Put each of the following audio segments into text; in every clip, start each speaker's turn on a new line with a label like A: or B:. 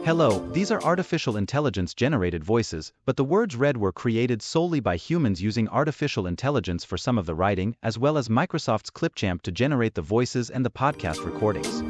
A: Hello, these are artificial intelligence-generated voices, but the words read were created solely by humans using artificial intelligence for some of the writing, as well as Microsoft's Clipchamp to generate the voices and the podcast recordings.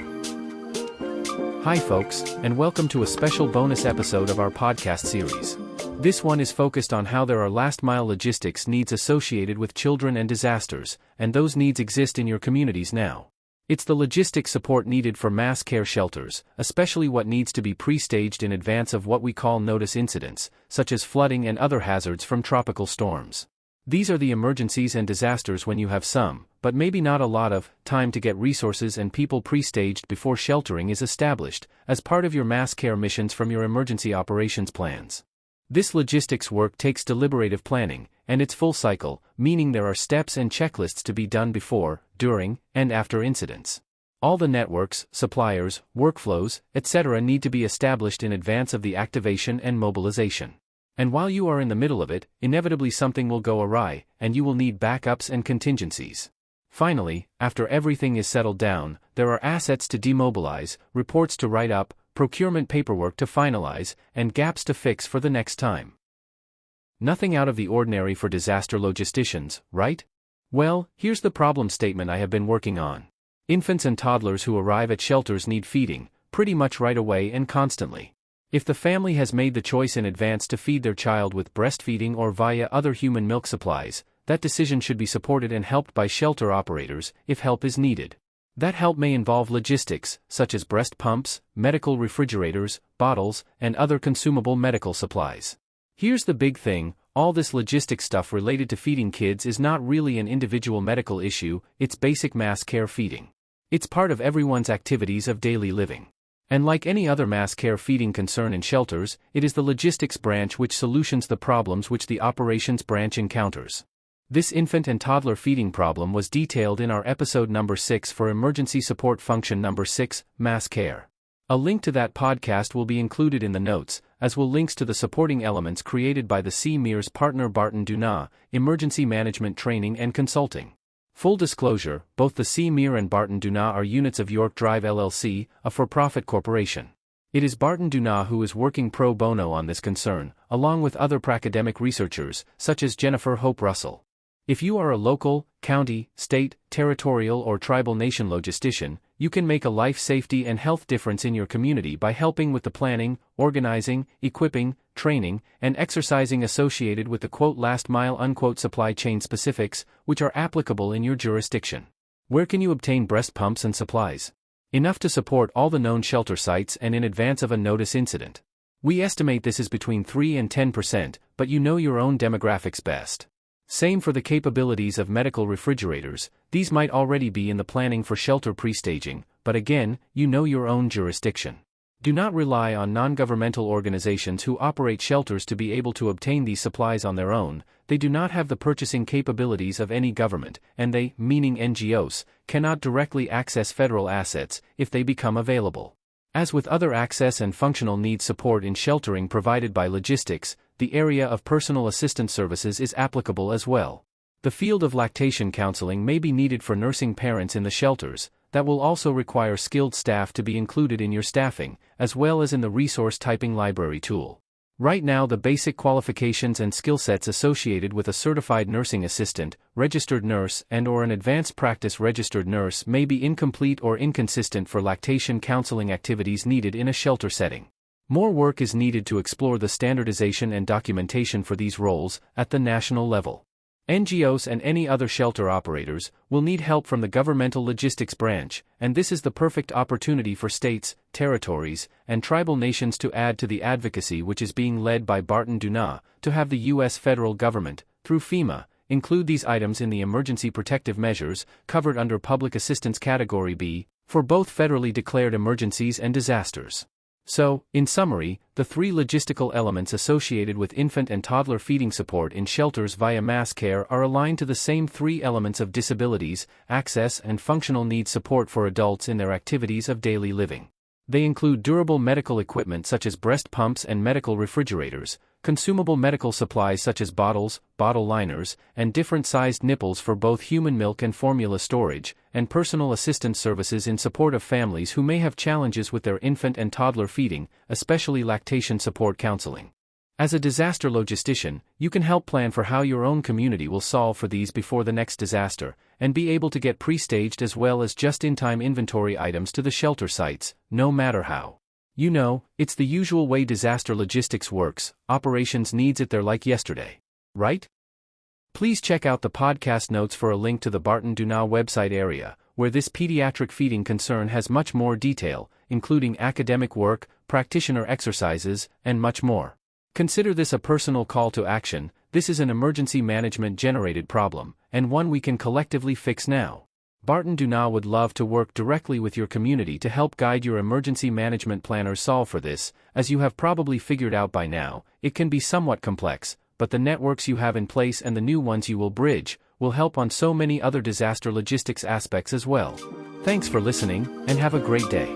B: Hi folks, and welcome to a special bonus episode of our podcast series. This one is focused on how there are last-mile logistics needs associated with children and disasters, and those needs exist in your communities now. It's the logistic support needed for mass care shelters, especially what needs to be pre-staged in advance of what we call notice incidents, such as flooding and other hazards from tropical storms. These are the emergencies and disasters when you have some, but maybe not a lot of, time to get resources and people pre-staged before sheltering is established, as part of your mass care missions from your emergency operations plans. This logistics work takes deliberative planning, and it's full cycle, meaning there are steps and checklists to be done before, during, and after incidents. All the networks, suppliers, workflows, etc. need to be established in advance of the activation and mobilization. And while you are in the middle of it, inevitably something will go awry, and you will need backups and contingencies. Finally, after everything is settled down, there are assets to demobilize, reports to write up, procurement paperwork to finalize, and gaps to fix for the next time. Nothing out of the ordinary for disaster logisticians, right? Well, here's the problem statement I have been working on. Infants and toddlers who arrive at shelters need feeding, pretty much right away and constantly. If the family has made the choice in advance to feed their child with breastfeeding or via other human milk supplies, that decision should be supported and helped by shelter operators, if help is needed. That help may involve logistics, such as breast pumps, medical refrigerators, bottles, and other consumable medical supplies. Here's the big thing, all this logistic stuff related to feeding kids is not really an individual medical issue, it's basic mass care feeding. It's part of everyone's activities of daily living. And like any other mass care feeding concern in shelters, it is the logistics branch which solutions the problems which the operations branch encounters. This infant and toddler feeding problem was detailed in our episode number 6 for emergency support function number 6, mass care. A link to that podcast will be included in the notes, as will links to the supporting elements created by the CMER's partner Barton Dunat, Emergency Management Training and Consulting. Full disclosure, both the CMER and Barton Dunat are units of York Drive LLC, a for-profit corporation. It is Barton Dunat who is working pro bono on this concern, along with other pracademic researchers, such as Jennifer Hope Russell. If you are a local, county, state, territorial or tribal nation logistician, you can make a life safety and health difference in your community by helping with the planning, organizing, equipping, training, and exercising associated with the quote last mile unquote supply chain specifics, which are applicable in your jurisdiction. Where can you obtain breast pumps and supplies? Enough to support all the known shelter sites and in advance of a notice incident. We estimate this is between 3 and 10%, but you know your own demographics best. Same for the capabilities of medical refrigerators, these might already be in the planning for shelter pre-staging, but again, you know your own jurisdiction. Do not rely on non-governmental organizations who operate shelters to be able to obtain these supplies on their own. They do not have the purchasing capabilities of any government, and they, meaning NGOs, cannot directly access federal assets if they become available. As with other access and functional needs support in sheltering provided by logistics, the area of personal assistance services is applicable as well. The field of lactation counseling may be needed for nursing parents in the shelters, that will also require skilled staff to be included in your staffing, as well as in the resource typing library tool. Right now the basic qualifications and skill sets associated with a certified nursing assistant, registered nurse and/or an advanced practice registered nurse may be incomplete or inconsistent for lactation counseling activities needed in a shelter setting. More work is needed to explore the standardization and documentation for these roles at the national level. NGOs and any other shelter operators will need help from the governmental logistics branch, and this is the perfect opportunity for states, territories, and tribal nations to add to the advocacy which is being led by Barton Dunat, to have the U.S. federal government, through FEMA, include these items in the emergency protective measures, covered under Public Assistance Category B, for both federally declared emergencies and disasters. So, in summary, the 3 logistical elements associated with infant and toddler feeding support in shelters via mass care are aligned to the same 3 elements of disabilities, access and functional needs support for adults in their activities of daily living. They include durable medical equipment such as breast pumps and medical refrigerators, consumable medical supplies such as bottles, bottle liners, and different-sized nipples for both human milk and formula storage, and personal assistance services in support of families who may have challenges with their infant and toddler feeding, especially lactation support counseling. As a disaster logistician, you can help plan for how your own community will solve for these before the next disaster, and be able to get pre-staged as well as just-in-time inventory items to the shelter sites, no matter how. You know, it's the usual way disaster logistics works. Operations needs it there like yesterday. Right? Please check out the podcast notes for a link to the Barton Dunau website area, where this pediatric feeding concern has much more detail, including academic work, practitioner exercises, and much more. Consider this a personal call to action. This is an emergency management generated problem, and one we can collectively fix now. Barton Dunau would love to work directly with your community to help guide your emergency management planners solve for this. As you have probably figured out by now, it can be somewhat complex, but the networks you have in place and the new ones you will bridge will help on so many other disaster logistics aspects as well. Thanks for listening, and have a great day.